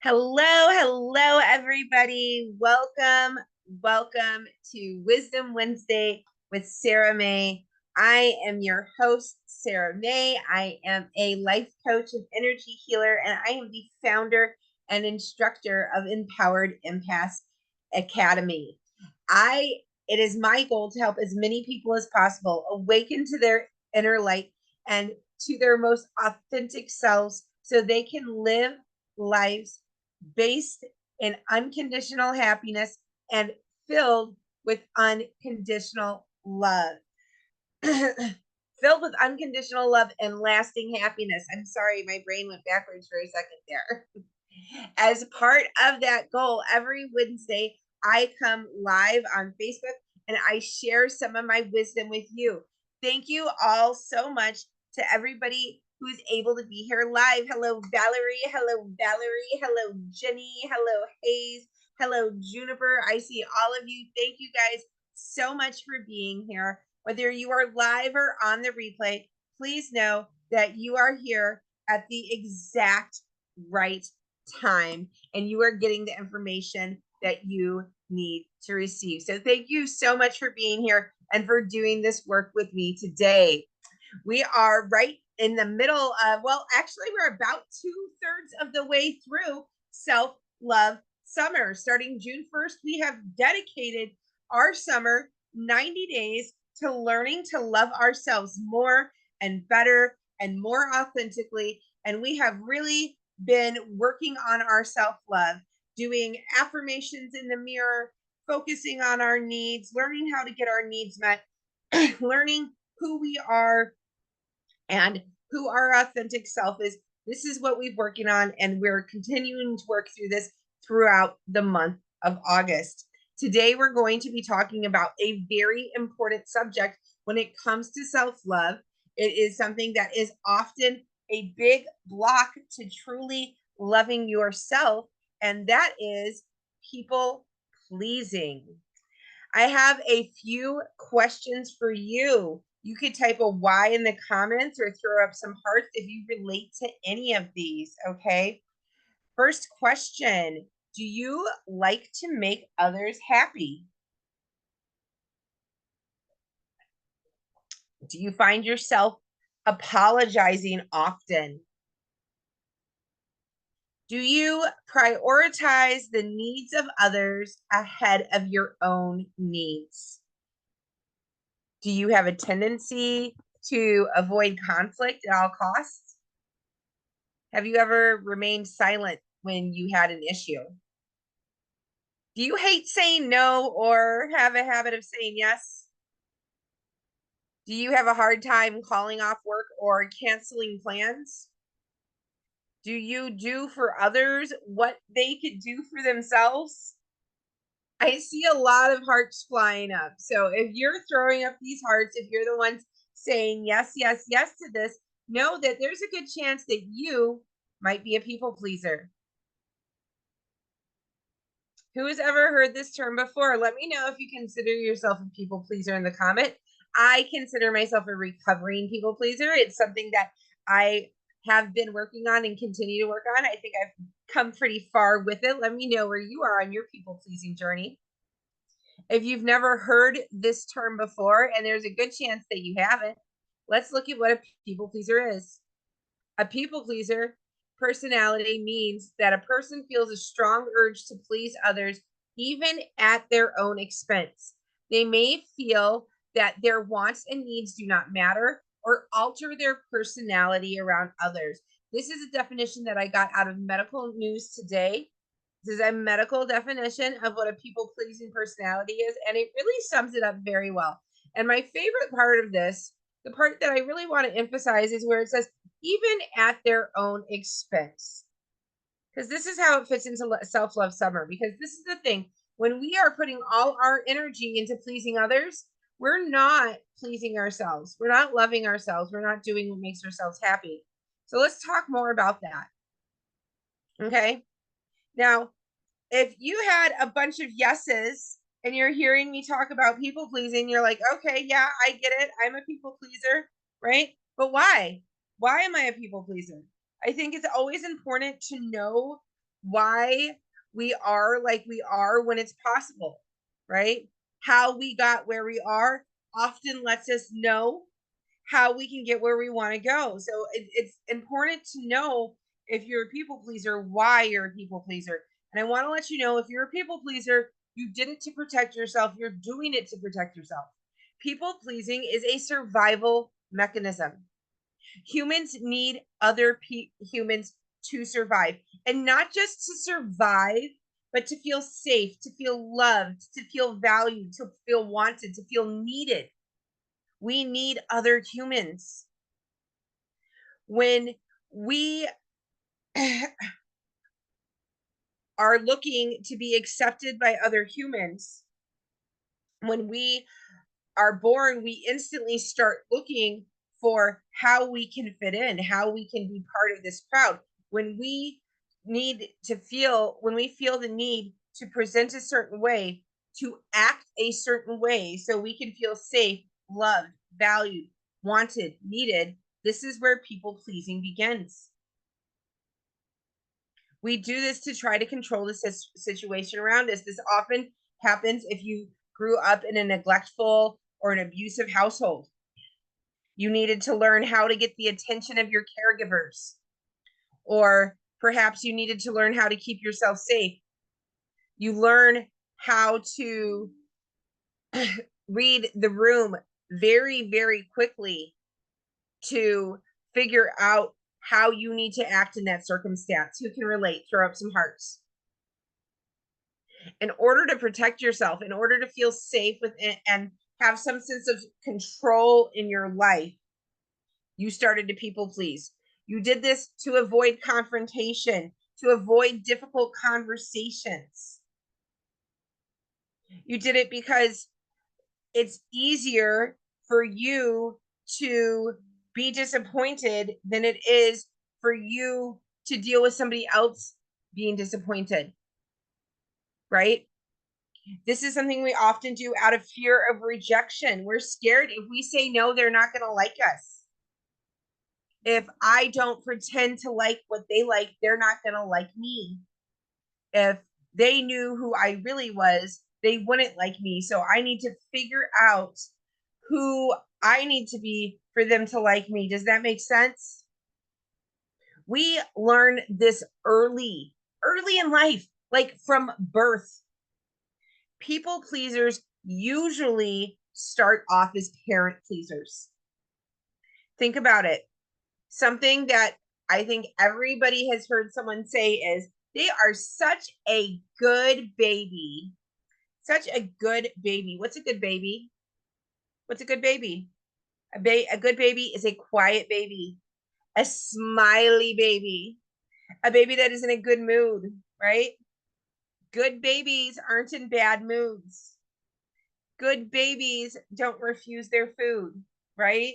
Hello, everybody. Welcome to Wisdom Wednesday with Sarah May. I am your host, Sarah May. I am a life coach and energy healer, and I am the founder and instructor of Empowered Empath Academy. It is my goal to help as many people as possible awaken to their inner light and to their most authentic selves so they can live lives based in unconditional happiness and filled with unconditional love. Filled with unconditional love and lasting happiness. I'm sorry, my brain went backwards for a second there. As part of that goal, every Wednesday, I come live on Facebook and I share some of my wisdom with you. Thank you all so much to everybody who's able to be here live. Hello, Valerie. Hello, Valerie. Hello, Jenny. Hello, Hayes. Hello, Juniper. I see all of you. Thank you guys so much for being here. Whether you are live or on the replay, please know that you are here at the exact right time and you are getting the information that you need to receive. So thank you so much for being here and for doing this work with me today. We are right in the middle of, well, actually, we're about 2/3 of the way through Self-Love Summer. Starting June 1st, we have dedicated our summer 90 days to learning to love ourselves more and better and more authentically. And we have really been working on our self-love, doing affirmations in the mirror, focusing on our needs, learning how to get our needs met, learning who we are and who our authentic self is. This is what we're working on, and we're continuing to work through this throughout the month of August. Today, we're going to be talking about a very important subject when it comes to self-love. It is something that is often a big block to truly loving yourself, and that is people pleasing. I have a few questions for you. You could type a Y in the comments or throw up some hearts if you relate to any of these, okay? First question, do you like to make others happy? Do you find yourself apologizing often? Do you prioritize the needs of others ahead of your own needs? Do you have a tendency to avoid conflict at all costs? Have you ever remained silent when you had an issue? Do you hate saying no or have a habit of saying yes? Do you have a hard time calling off work or canceling plans? Do you do for others what they could do for themselves? I see a lot of hearts flying up. So if you're throwing up these hearts, if you're the ones saying yes, yes, yes to this, know that there's a good chance that you might be a people pleaser. Who has ever heard this term before? Let me know if you consider yourself a people pleaser in the comment. I consider myself a recovering people pleaser. It's something that I have been working on and continue to work on. I think I've come pretty far with it. Let me know where you are on your people pleasing journey. If you've never heard this term before, and there's a good chance that you haven't, let's look at what a people pleaser is. A people pleaser personality means that a person feels a strong urge to please others, even at their own expense. They may feel that their wants and needs do not matter or alter their personality around others. This is a definition that I got out of Medical News Today. This is a medical definition of what a people pleasing personality is, and it really sums it up very well. And my favorite part of this, the part that I really want to emphasize, is where it says, even at their own expense. Because this is how it fits into self-love summer. Because this is the thing, when we are putting all our energy into pleasing others, we're not pleasing ourselves. We're not loving ourselves. We're not doing what makes ourselves happy. So let's talk more about that. Okay. Now, if you had a bunch of yeses and you're hearing me talk about people pleasing, you're like, okay, yeah, I get it. I'm a people pleaser, right? But why? Why am I a people pleaser? I think it's always important to know why we are like we are when it's possible, right? How we got where we are often lets us know how we can get where we want to go. So it's important to know if you're a people pleaser, why you're a people pleaser. And I want to let you know if you're a people pleaser, you didn't to protect yourself, you're doing it to protect yourself. People pleasing is a survival mechanism. Humans need other humans to survive, and not just to survive, but to feel safe, to feel loved, to feel valued, to feel wanted, to feel needed. We need other humans. When we are looking to be accepted by other humans, when we are born, we instantly start looking for how we can fit in, how we can be part of this crowd. When we when we feel the need to present a certain way, to act a certain way, so we can feel safe, loved, valued, wanted, needed, this is where people pleasing begins. We do this to try to control the situation around us. This often happens if you grew up in a neglectful or an abusive household. You needed to learn how to get the attention of your caregivers, or perhaps you needed to learn how to keep yourself safe. You learn how to read the room very, very quickly to figure out how you need to act in that circumstance. Who can relate? Throw up some hearts. In order to protect yourself, in order to feel safe within and have some sense of control in your life, you started to people please. You did this to avoid confrontation, to avoid difficult conversations. You did it because it's easier for you to be disappointed than it is for you to deal with somebody else being disappointed, right? This is something we often do out of fear of rejection. We're scared if we say no, they're not going to like us. If I don't pretend to like what they like, they're not going to like me. If they knew who I really was, they wouldn't like me. So I need to figure out who I need to be for them to like me. Does that make sense? We learn this early in life, like from birth. People pleasers usually start off as parent pleasers. Think about it. Something that I think everybody has heard someone say is they are such a good baby. Such a good baby. What's a good baby? What's a good baby? A good baby is a quiet baby, a smiley baby, a baby that is in a good mood, right? Good babies aren't in bad moods. Good babies don't refuse their food, right?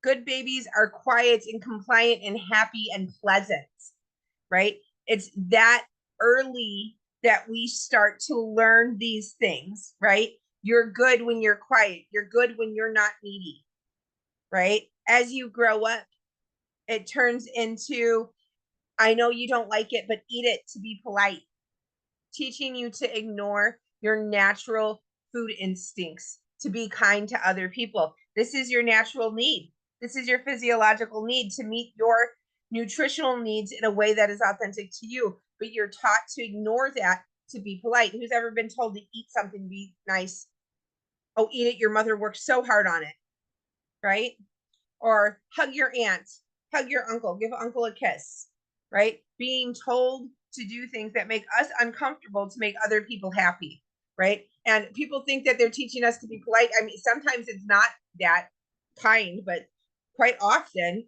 Good babies are quiet and compliant and happy and pleasant, right? It's that early that we start to learn these things, right? You're good when you're quiet. You're good when you're not needy, right? As you grow up, it turns into, I know you don't like it, but eat it to be polite, teaching you to ignore your natural food instincts, to be kind to other people. This is your natural need. This is your physiological need to meet your nutritional needs in a way that is authentic to you. But you're taught to ignore that to be polite. Who's ever been told to eat something, be nice? Oh, eat it. Your mother worked so hard on it, right? Or hug your aunt, hug your uncle, give uncle a kiss, right? Being told to do things that make us uncomfortable to make other people happy, right? And people think that they're teaching us to be polite. I mean, sometimes it's not that kind, but quite often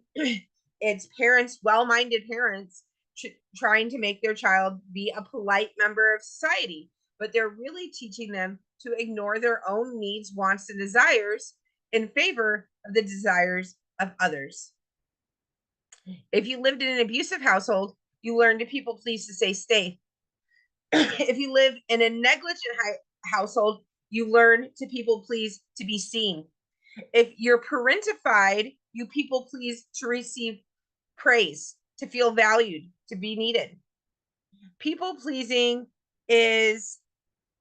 it's parents, well-minded parents, trying to make their child be a polite member of society, but they're really teaching them to ignore their own needs, wants, and desires in favor of the desires of others. If you lived in an abusive household, you learn to people please to stay safe. If you live in a negligent household, you learn to people please to be seen. If you're parentified, you people please to receive praise, to feel valued, to be needed. People pleasing is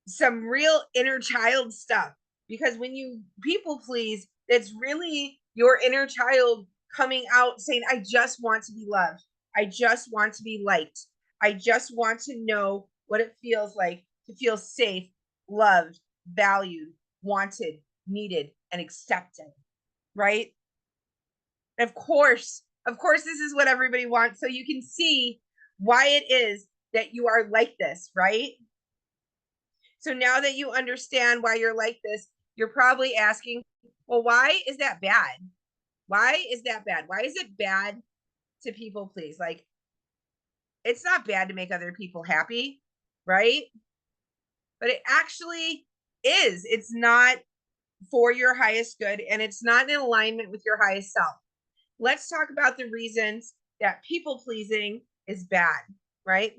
some real inner child stuff, because when you people please, it's really your inner child coming out saying, I just want to be loved. I just want to be liked. I just want to know what it feels like to feel safe, loved, valued, wanted, needed, and accepted. Right? Of course, this is what everybody wants. So you can see why it is that you are like this, right? So now that you understand why you're like this, you're probably asking, well, why is that bad? Why is that bad? Why is it bad to people please? Like, it's not bad to make other people happy, right? But it actually is. It's not for your highest good, and it's not in alignment with your highest self. Let's talk about the reasons that people pleasing is bad, right?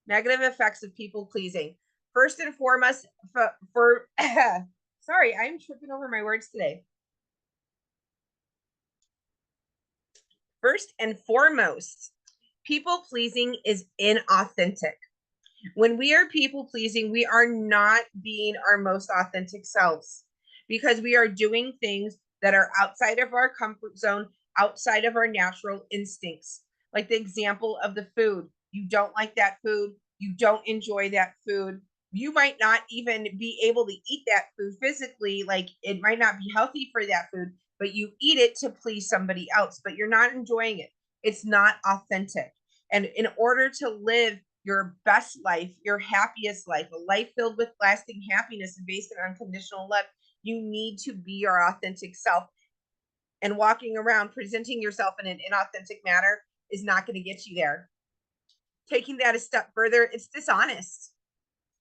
Negative effects of people pleasing. First and foremost, for sorry, I'm tripping over my words today. First and foremost, people pleasing is inauthentic. When we are people pleasing, we are not being our most authentic selves, because we are doing things that are outside of our comfort zone, outside of our natural instincts. Like the example of the food. You don't like that food. You don't enjoy that food. You might not even be able to eat that food physically. Like, it might not be healthy for that food, but you eat it to please somebody else, but you're not enjoying it. It's not authentic. And in order to live your best life, your happiest life, a life filled with lasting happiness and based on unconditional love, you need to be your authentic self. And walking around presenting yourself in an inauthentic manner is not going to get you there. Taking that a step further, it's dishonest.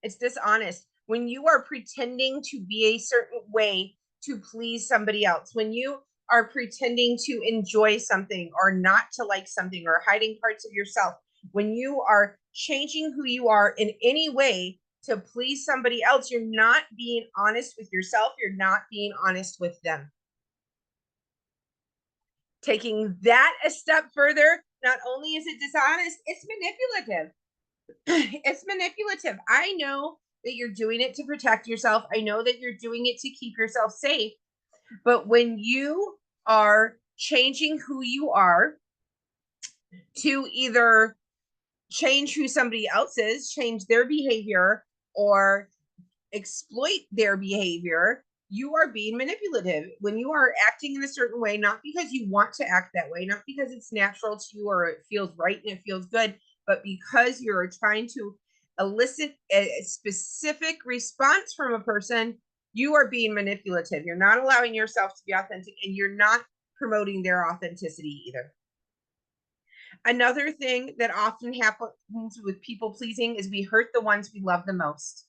It's dishonest. When you are pretending to be a certain way to please somebody else, when you are pretending to enjoy something or not to like something, or hiding parts of yourself, when you are changing who you are in any way to please somebody else, you're not being honest with yourself. You're not being honest with them. Taking that a step further, not only is it dishonest, it's manipulative. It's manipulative. I know that you're doing it to protect yourself. I know that you're doing it to keep yourself safe. But when you are changing who you are to either change who somebody else is, change their behavior, or exploit their behavior, you are being manipulative. When you are acting in a certain way, not because you want to act that way, not because it's natural to you or it feels right and it feels good, but because you're trying to elicit a specific response from a person, you are being manipulative. You're not allowing yourself to be authentic, and you're not promoting their authenticity either. Another thing that often happens with people pleasing is we hurt the ones we love the most.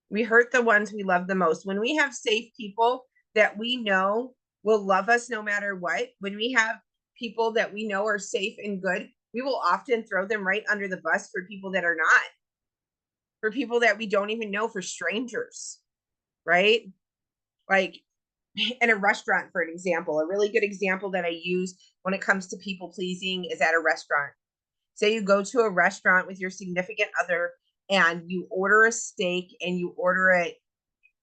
We hurt the ones we love the most. When we have safe people that we know will love us no matter what, when we have people that we know are safe and good, we will often throw them right under the bus for people that are not, for people that we don't even know, for strangers, right? Like in a restaurant, for an example, a really good example that I use when it comes to people pleasing is at a restaurant. Say you go to a restaurant with your significant other and you order a steak and you order it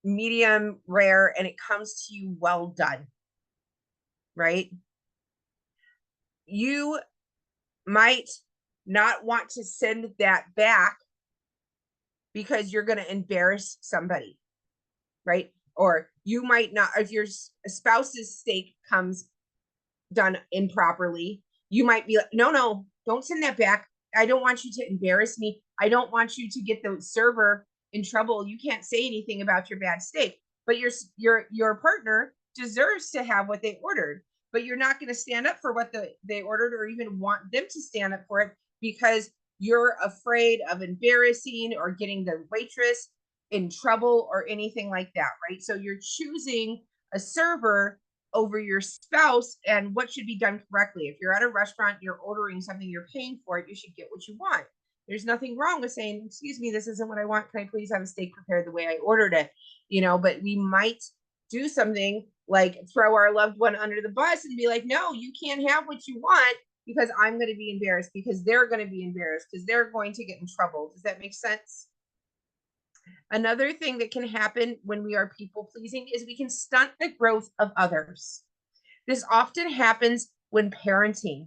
medium rare and it comes to you well done, right? You might not want to send that back because you're going to embarrass somebody, right? Or you might not, if your spouse's steak comes done improperly, you might be like, no, don't send that back. I don't want you to embarrass me. I don't want you to get the server in trouble. You can't say anything about your bad steak, but your partner deserves to have what they ordered, but you're not going to stand up for what they ordered, or even want them to stand up for it, because you're afraid of embarrassing or getting the waitress in trouble or anything like that, right? So you're choosing a server over your spouse and what should be done correctly. If you're at a restaurant, you're ordering something, you're paying for it, you should get what you want. There's nothing wrong with saying, excuse me, this isn't what I want. Can I please have a steak prepared the way I ordered it? But we might do something like throw our loved one under the bus and be like, no, you can't have what you want because I'm going to be embarrassed, because they're going to be embarrassed, because they're going to get in trouble. Does that make sense? Another thing that can happen when we are people pleasing is we can stunt the growth of others. This often happens when parenting.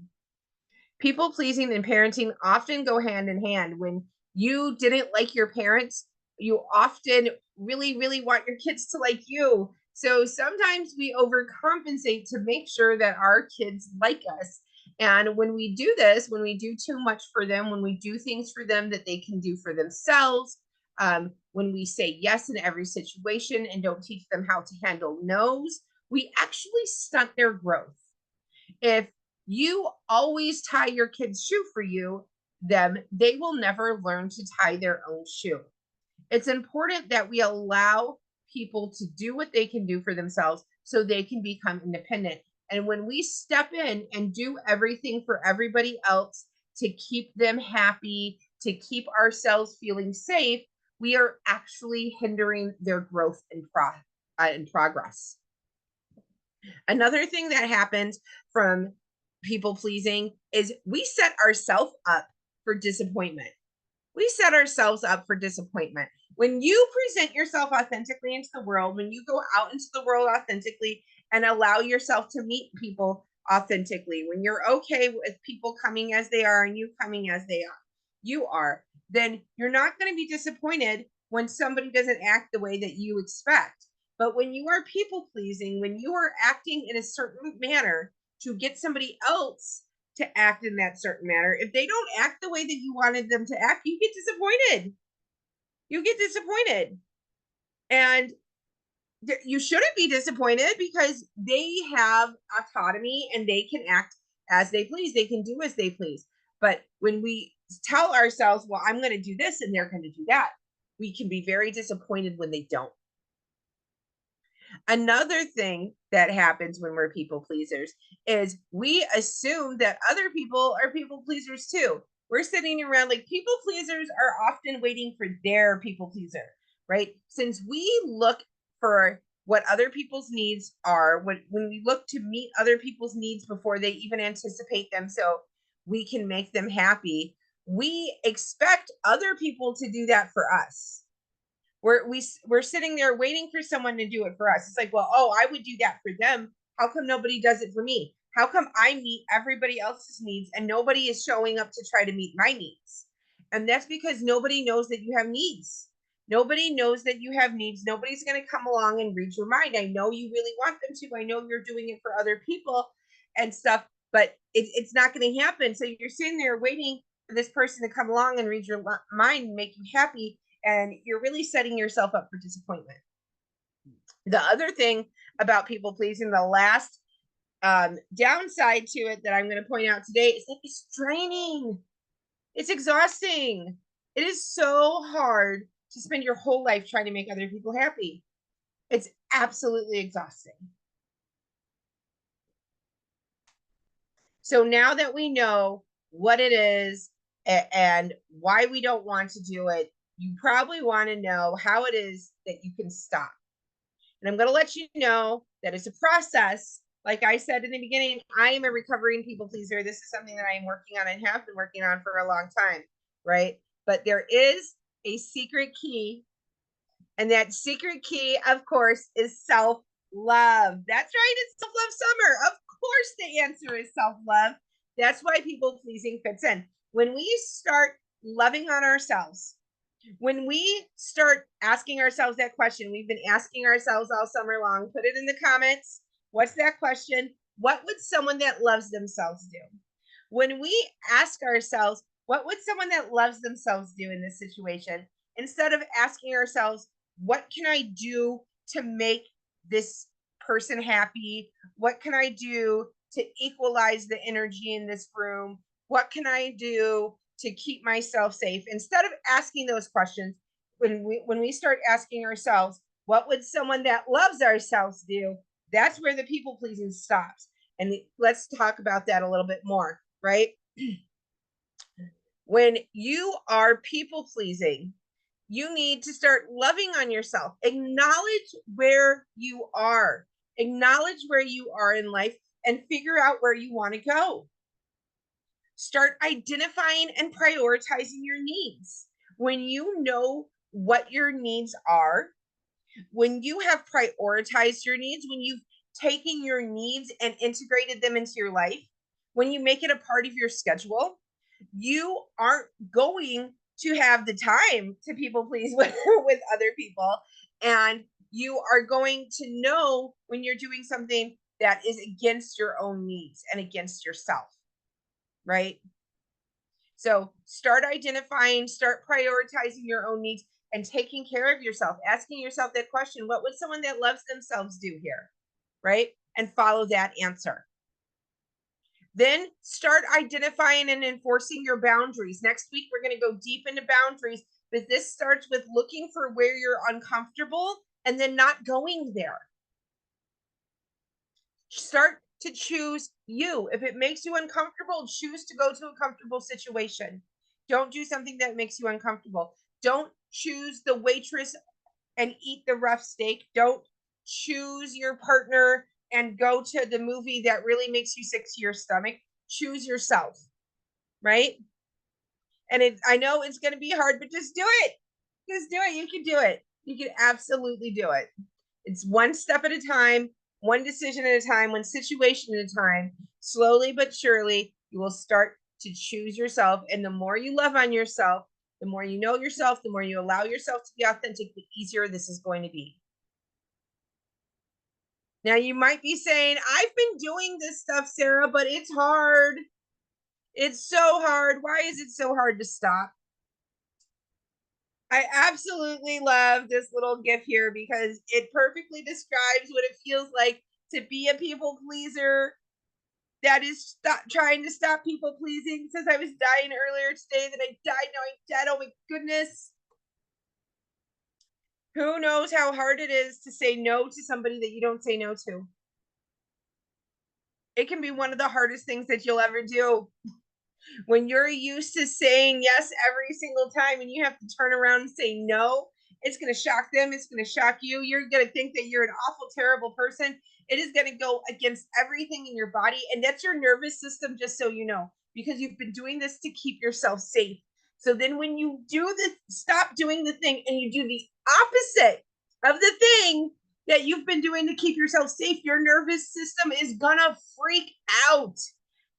People pleasing and parenting often go hand in hand. When you didn't like your parents, you often really, really want your kids to like you. So sometimes we overcompensate to make sure that our kids like us. And when we do this, when we do too much for them, when we do things for them that they can do for themselves, when we say yes in every situation and don't teach them how to handle no's, we actually stunt their growth. If you always tie your kid's shoe for them, they will never learn to tie their own shoe. It's important that we allow people to do what they can do for themselves so they can become independent. And when we step in and do everything for everybody else to keep them happy, to keep ourselves feeling safe, we are actually hindering their growth and progress. Another thing that happens from people pleasing is we set ourselves up for disappointment. We set ourselves up for disappointment. When you present yourself authentically into the world, when you go out into the world authentically and allow yourself to meet people authentically, when you're okay with people coming as they are and you coming as you are, then you're not going to be disappointed when somebody doesn't act the way that you expect. But when you are people pleasing, when you are acting in a certain manner to get somebody else to act in that certain manner, if they don't act the way that you wanted them to act, you get disappointed. You get disappointed. And you shouldn't be disappointed because they have autonomy and they can act as they please. They can do as they please. But when we tell ourselves, well, I'm going to do this and they're going to do that, we can be very disappointed when they don't. Another thing that happens when we're people pleasers is we assume that other people are people pleasers too. We're sitting around like people pleasers are often waiting for their people pleaser, right? Since we look for what other people's needs are, when we look to meet other people's needs before they even anticipate them so we can make them happy, we expect other people to do that for us. We're sitting there waiting for someone to do it for us. It's like, well, oh, I would do that for them. How come nobody does it for me? How come I meet everybody else's needs and nobody is showing up to try to meet my needs? And that's because nobody knows that you have needs. Nobody knows that you have needs. Nobody's going to come along and read your mind. I know you really want them to. I know you're doing it for other people and stuff, but it's not going to happen. So you're sitting there waiting for this person to come along and read your mind and make you happy. And you're really setting yourself up for disappointment. The other thing about people pleasing, the last downside to it that I'm going to point out today is that it's draining. It's exhausting. It is so hard to spend your whole life trying to make other people happy. It's absolutely exhausting. So now that we know what it is and why we don't want to do it, you probably want to know how it is that you can stop. And I'm going to let you know that it's a process. Like I said in the beginning, I am a recovering people pleaser. This is something that I am working on and have been working on for a long time, right? But there is a secret key. And that secret key, of course, is self-love. That's right, it's self-love summer. Of course the answer is self-love. That's why people pleasing fits in. When we start loving on ourselves, when we start asking ourselves that question, we've been asking ourselves all summer long, put it in the comments. What's that question? What would someone that loves themselves do? When we ask ourselves, what would someone that loves themselves do in this situation? Instead of asking ourselves, what can I do to make this person happy? What can I do to equalize the energy in this room? What can I do to keep myself safe? Instead of asking those questions, when we start asking ourselves, what would someone that loves ourselves do? That's where the people pleasing stops. And let's talk about that a little bit more, right? When you are people pleasing, you need to start loving on yourself. Acknowledge where you are. Acknowledge where you are in life and figure out where you want to go. Start identifying and prioritizing your needs. When you know what your needs are, when you have prioritized your needs, when you've taken your needs and integrated them into your life, when you make it a part of your schedule, you aren't going to have the time to people please with other people. And you are going to know when you're doing something that is against your own needs and against yourself, right? So start identifying, start prioritizing your own needs and taking care of yourself, asking yourself that question, what would someone that loves themselves do here? Right? And follow that answer. Then start identifying and enforcing your boundaries. Next week, we're going to go deep into boundaries, but this starts with looking for where you're uncomfortable and then not going there. Start to choose you. If it makes you uncomfortable, choose to go to a comfortable situation. Don't do something that makes you uncomfortable. Don't choose the waitress and eat the rough steak. Don't choose your partner and go to the movie that really makes you sick to your stomach. Choose yourself, right? And I know it's going to be hard, but just do it. Just do it. You can do it. You can absolutely do it. It's one step at a time, one decision at a time, one situation at a time. Slowly but surely, you will start to choose yourself. And the more you love on yourself, the more you know yourself, the more you allow yourself to be authentic, the easier this is going to be. Now, you might be saying, I've been doing this stuff, Sarah, but it's hard. It's so hard. Why is it so hard to stop? I absolutely love this little GIF here because it perfectly describes what it feels like to be a people pleaser that is trying to stop people pleasing. Since I was dying earlier today, that I died, now I'm dead. Oh my goodness. Who knows how hard it is to say no to somebody that you don't say no to? It can be one of the hardest things that you'll ever do. When you're used to saying yes every single time and you have to turn around and say no, it's going to shock them. It's going to shock you. You're going to think that you're an awful, terrible person. It is going to go against everything in your body. And that's your nervous system, just so you know, because you've been doing this to keep yourself safe. So then when you do the stop doing the thing and you do the opposite of the thing that you've been doing to keep yourself safe, your nervous system is gonna freak out.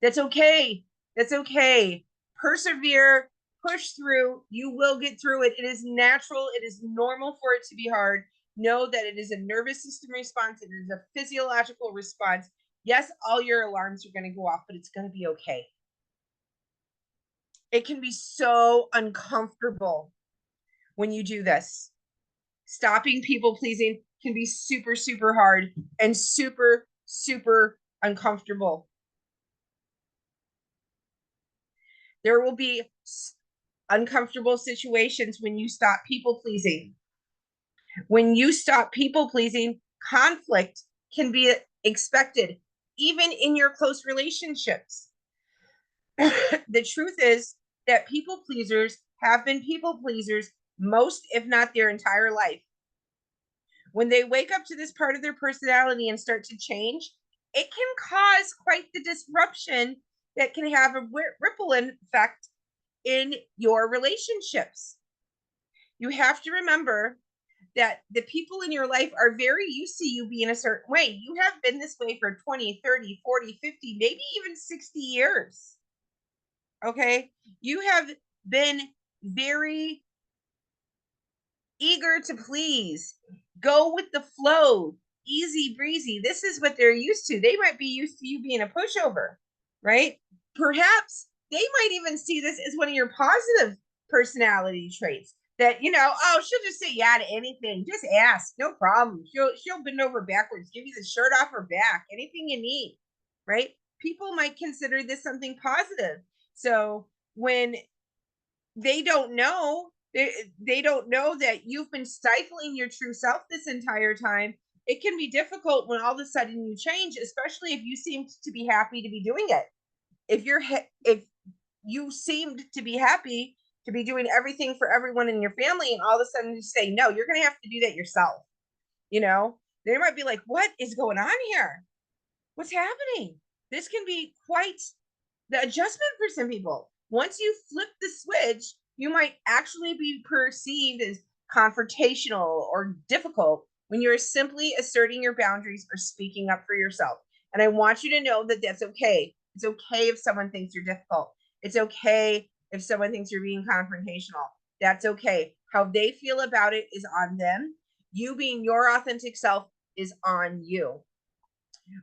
That's okay. That's okay. Persevere, push through. You will get through it. It is natural. It is normal for it to be hard. Know that it is a nervous system response. It is a physiological response. Yes, all your alarms are going to go off, but it's going to be okay. It can be so uncomfortable when you do this. Stopping people pleasing can be super, super hard and super, super uncomfortable. There will be uncomfortable situations when you stop people pleasing. When you stop people pleasing, conflict can be expected, even in your close relationships. The truth is that people pleasers have been people pleasers most, if not their entire life. When they wake up to this part of their personality and start to change, it can cause quite the disruption that can have a ripple effect in your relationships. You have to remember that the people in your life are very used to you being a certain way. You have been this way for 20, 30, 40, 50, maybe even 60 years. Okay? You have been very eager to please, go with the flow, easy breezy. This is what they're used to. They might be used to you being a pushover, right? Perhaps they might even see this as one of your positive personality traits. That, you know, oh, she'll just say yeah to anything. Just ask, no problem. She'll bend over backwards, give you the shirt off her back, anything you need, right? People might consider this something positive. So when they don't know, they don't know that you've been stifling your true self this entire time. It can be difficult when all of a sudden you change, especially if you seem to be happy to be doing it. If you seemed to be happy to be doing everything for everyone in your family, and all of a sudden you say no, you're going to have to do that yourself. You know, they might be like, what is going on here? What's happening? This can be quite The adjustment for some people, once you flip the switch, you might actually be perceived as confrontational or difficult when you're simply asserting your boundaries or speaking up for yourself. And I want you to know that that's okay. It's okay if someone thinks you're difficult. It's okay if someone thinks you're being confrontational. That's okay. How they feel about it is on them. You being your authentic self is on you.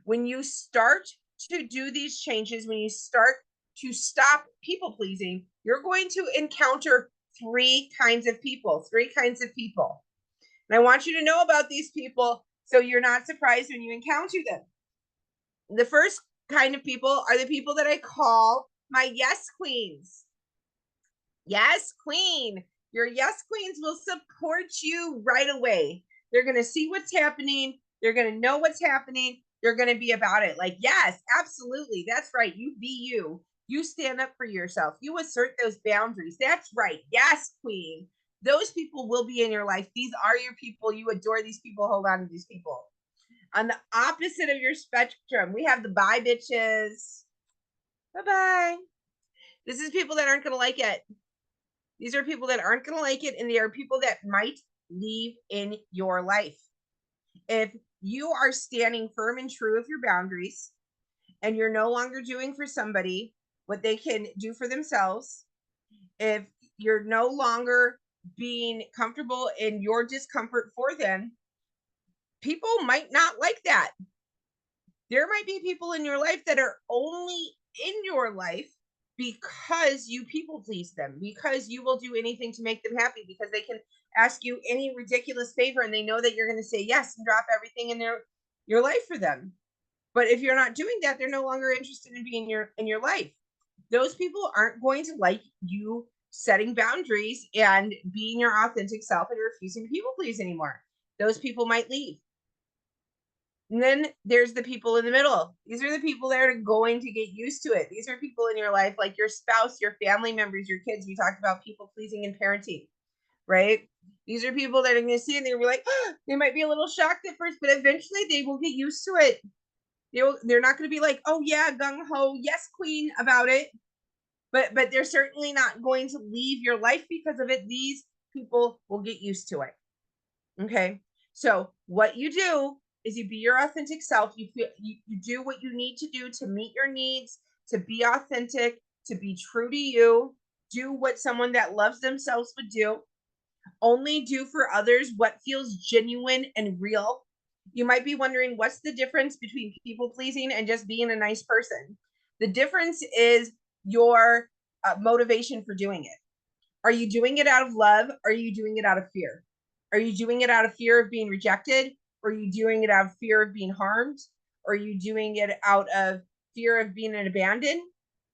When you start to do these changes, when you start to stop people pleasing, you're going to encounter three kinds of people. And I want you to know about these people so you're not surprised when you encounter them. The first kind of people are the people that I call my yes queens. Yes, queen. Your yes queens will support you right away. They're going to see what's happening. They're going to know what's happening. They're going to be about it. Like, yes, absolutely. That's right. You be you. You stand up for yourself. You assert those boundaries. That's right. Yes, queen. Those people will be in your life. These are your people. You adore these people. Hold on to these people. On the opposite of your spectrum, we have the bye bitches. Bye-bye. This is people that aren't going to like it. These are people that aren't going to like it, and they are people that might leave in your life. If you are standing firm and true with your boundaries, and you're no longer doing for somebody what they can do for themselves, if you're no longer being comfortable in your discomfort for them, people might not like that. There might be people in your life that are only in your life because you people please them, because you will do anything to make them happy, because they can ask you any ridiculous favor and they know that you're going to say yes and drop everything in your life for them. But if you're not doing that, they're no longer interested in being in your life. Those people aren't going to like you setting boundaries and being your authentic self and refusing to people please anymore. Those people might leave. And then there's the people in the middle. These are the people that are going to get used to it. These are people in your life, like your spouse, your family members, your kids. We talked about people pleasing and parenting, right? These are people that are going to see it and they'll be like, oh, they might be a little shocked at first, but eventually they will get used to it. They're not going to be like, oh yeah, gung ho, yes, queen about it. But they're certainly not going to leave your life because of it. These people will get used to it. Okay. So what you do is you be your authentic self. You do what you need to do to meet your needs, to be authentic, to be true to you. Do what someone that loves themselves would do. Only do for others what feels genuine and real. You might be wondering, what's the difference between people pleasing and just being a nice person? The difference is your motivation for doing it. Are you doing it out of love? Or are you doing it out of fear? Are you doing it out of fear of being rejected? Or are you doing it out of fear of being harmed? Or are you doing it out of fear of being abandoned?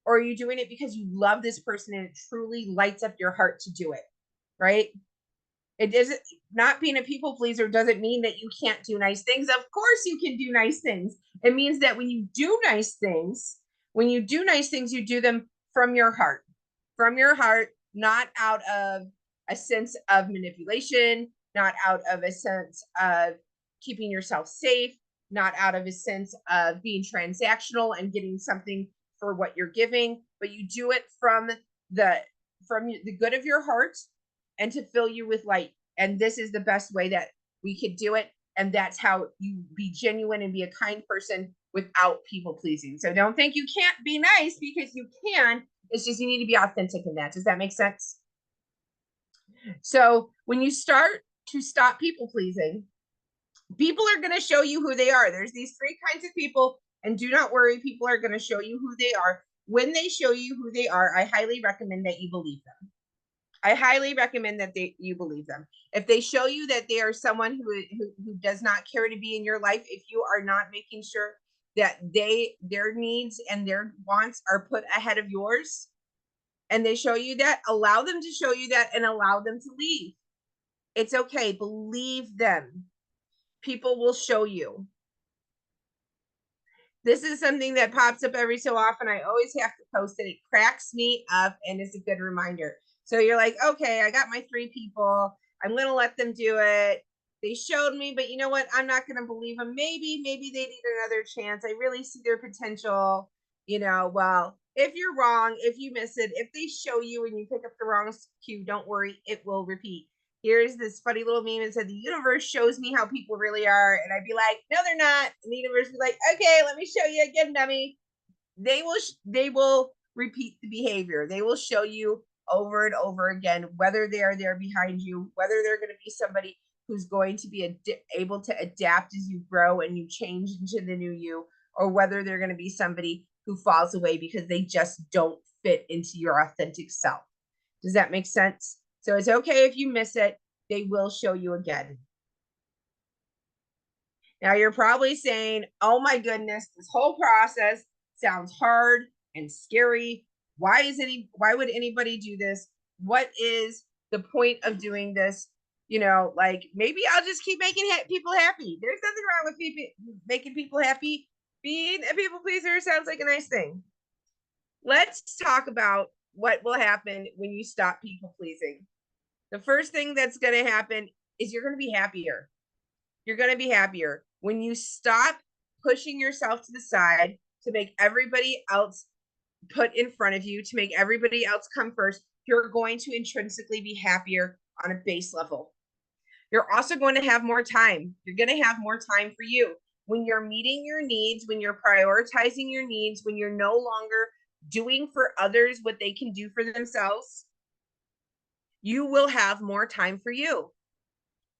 Or are you doing it because you love this person and it truly lights up your heart to do it? Right? It doesn't, not being a people pleaser doesn't mean that you can't do nice things. Of course you can do nice things. It means that when you do nice things, you do them from your heart, not out of a sense of manipulation, not out of a sense of keeping yourself safe, not out of a sense of being transactional and getting something for what you're giving, but you do it from the good of your heart and to fill you with light. And this is the best way that we could do it. And that's how you be genuine and be a kind person without people pleasing. So don't think you can't be nice, because you can. It's just you need to be authentic in that. Does that make sense? So when you start to stop people pleasing, people are going to show you who they are. There's these three kinds of people, and do not worry, people are going to show you who they are. When they show you who they are, I highly recommend that you believe them. I highly recommend that you believe them. If they show you that they are someone who does not care to be in your life, if you are not making sure that their needs and their wants are put ahead of yours, and they show you that, allow them to show you that and allow them to leave. It's okay. Believe them. People will show you. This is something that pops up every so often. I always have to post it. It cracks me up and is a good reminder. So you're like, okay, I got my 3 people. I'm going to let them do it. They showed me, but you know what? I'm not going to believe them. Maybe they need another chance. I really see their potential. well, if you're wrong, if you miss it, if they show you and you pick up the wrong cue, don't worry, it will repeat. Here's this funny little meme that said, the universe shows me how people really are. And I'd be like, no, they're not. And the universe would be like, okay, let me show you again, dummy. They will repeat the behavior. They will show you over and over again, whether they are there behind you, whether they're going to be somebody who's going to be able to adapt as you grow and you change into the new you, or whether they're going to be somebody who falls away because they just don't fit into your authentic self. Does that make sense? So it's okay if you miss it. They will show you again. Now you're probably saying, oh my goodness, this whole process sounds hard and scary. Why would anybody do this? What is the point of doing this? Like, maybe I'll just keep making people happy. There's nothing wrong with making people happy. Being a people pleaser sounds like a nice thing. Let's talk about what will happen when you stop people pleasing. The first thing that's going to happen is you're going to be happier. You're going to be happier when you stop pushing yourself to the side to make everybody else put in front of you, to make everybody else come first. You're going to intrinsically be happier on a base level. You're also going to have more time. You're going to have more time for you. When you're meeting your needs, when you're prioritizing your needs, when you're no longer doing for others what they can do for themselves, you will have more time for you.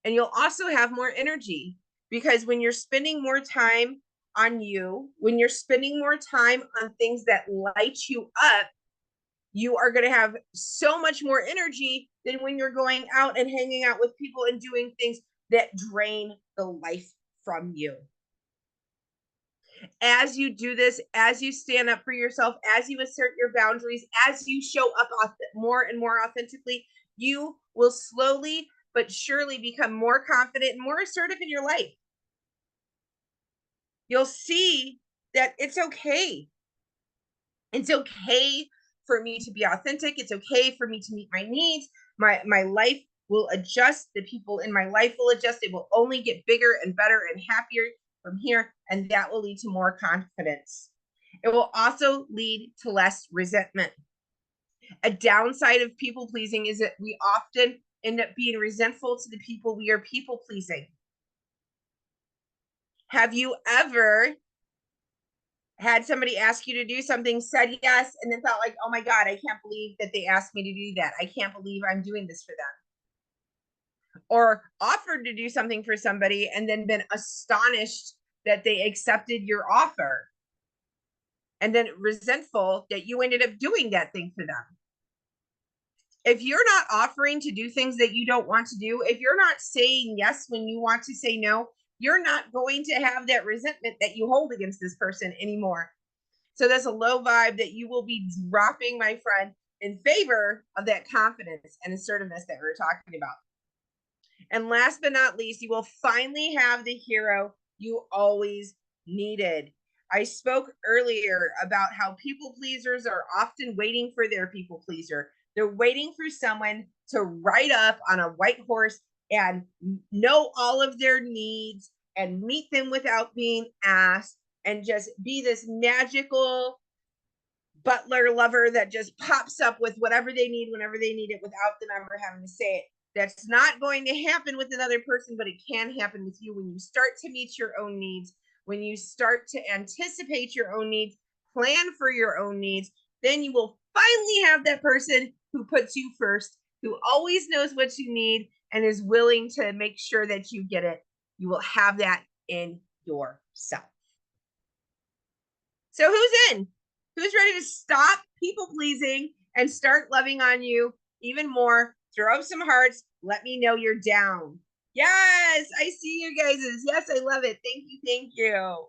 And you'll also have more energy, because when you're spending more time on you, when you're spending more time on things that light you up, you are going to have so much more energy than when you're going out and hanging out with people and doing things that drain the life from you. As you do this, as you stand up for yourself, as you assert your boundaries, as you show up more and more authentically, you will slowly but surely become more confident and more assertive in your life. You'll see that it's okay. It's okay for me to be authentic. It's okay for me to meet my needs. My life will adjust. The people in my life will adjust. It will only get bigger and better and happier from here, and that will lead to more confidence. It will also lead to less resentment. A downside of people pleasing is that we often end up being resentful to the people we are people pleasing. Have you ever had somebody ask you to do something, said yes, and then thought like, oh my God, I can't believe that they asked me to do that. I can't believe I'm doing this for them. Or offered to do something for somebody and then been astonished that they accepted your offer. And then resentful that you ended up doing that thing for them. If you're not offering to do things that you don't want to do, if you're not saying yes when you want to say no, you're not going to have that resentment that you hold against this person anymore. So that's a low vibe that you will be dropping, my friend, in favor of that confidence and assertiveness that we were talking about. And last but not least, you will finally have the hero you always needed. I spoke earlier about how people pleasers are often waiting for their people pleaser. They're waiting for someone to ride up on a white horse and know all of their needs and meet them without being asked, and just be this magical butler lover that just pops up with whatever they need whenever they need it without them ever having to say it. That's not going to happen with another person, but it can happen with you when you start to meet your own needs, when you start to anticipate your own needs, plan for your own needs. Then you will finally have that person who puts you first, who always knows what you need and is willing to make sure that you get it. You will have that in yourself. So who's in? Who's ready to stop people pleasing and start loving on you even more? Throw up some hearts. Let me know you're down. Yes, I see you guys. Yes, I love it. Thank you. Thank you.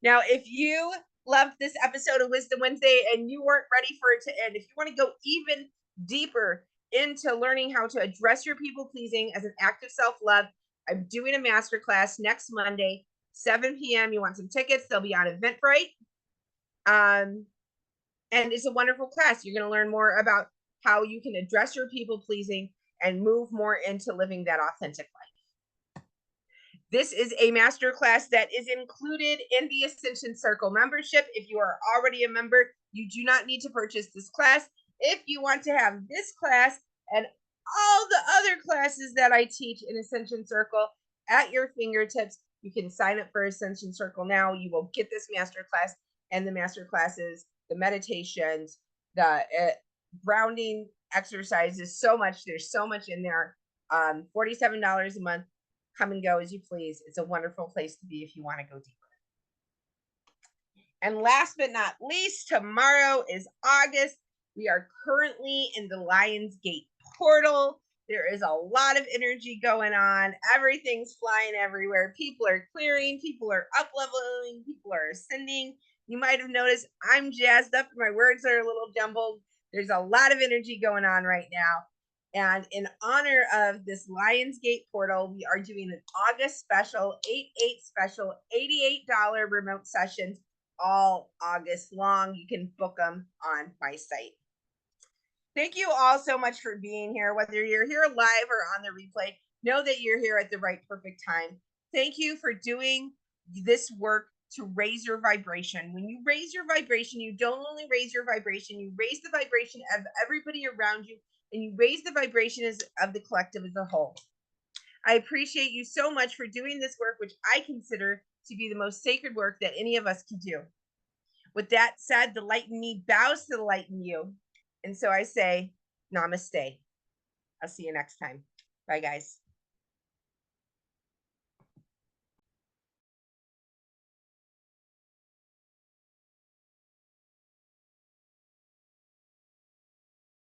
Now, if you loved this episode of Wisdom Wednesday and you weren't ready for it to end, if you want to go even deeper into learning how to address your people pleasing as an act of self-love, I'm doing a masterclass next Monday, 7 p.m. You want some tickets? They'll be on Eventbrite. And it's a wonderful class. You're going to learn more about how you can address your people pleasing and move more into living that authentic life. This is a master class that is included in the Ascension Circle membership. If you are already a member, you do not need to purchase this class. If you want to have this class and all the other classes that I teach in Ascension Circle at your fingertips, you can sign up for Ascension Circle now. You will get this master class and the master classes, the meditations, the grounding exercises, so much. There's so much in there. $47 a month. Come and go as you please. It's a wonderful place to be if you want to go deeper. And last but not least, tomorrow is August. We are currently in the Lionsgate portal. There is a lot of energy going on. Everything's flying everywhere. People are clearing, people are up leveling, people are ascending. You might have noticed I'm jazzed up and my words are a little jumbled. There's a lot of energy going on right now. And in honor of this Lionsgate portal, we are doing an August special, 8/8 special, $88 remote sessions all August long. You can book them on my site. Thank you all so much for being here. Whether you're here live or on the replay, know that you're here at the right perfect time. Thank you for doing this work to raise your vibration. When you raise your vibration, you don't only raise your vibration, you raise the vibration of everybody around you, and you raise the vibration of the collective as a whole. I appreciate you so much for doing this work, which I consider to be the most sacred work that any of us can do. With that said, the light in me bows to the light in you. And so I say, namaste. I'll see you next time. Bye, guys.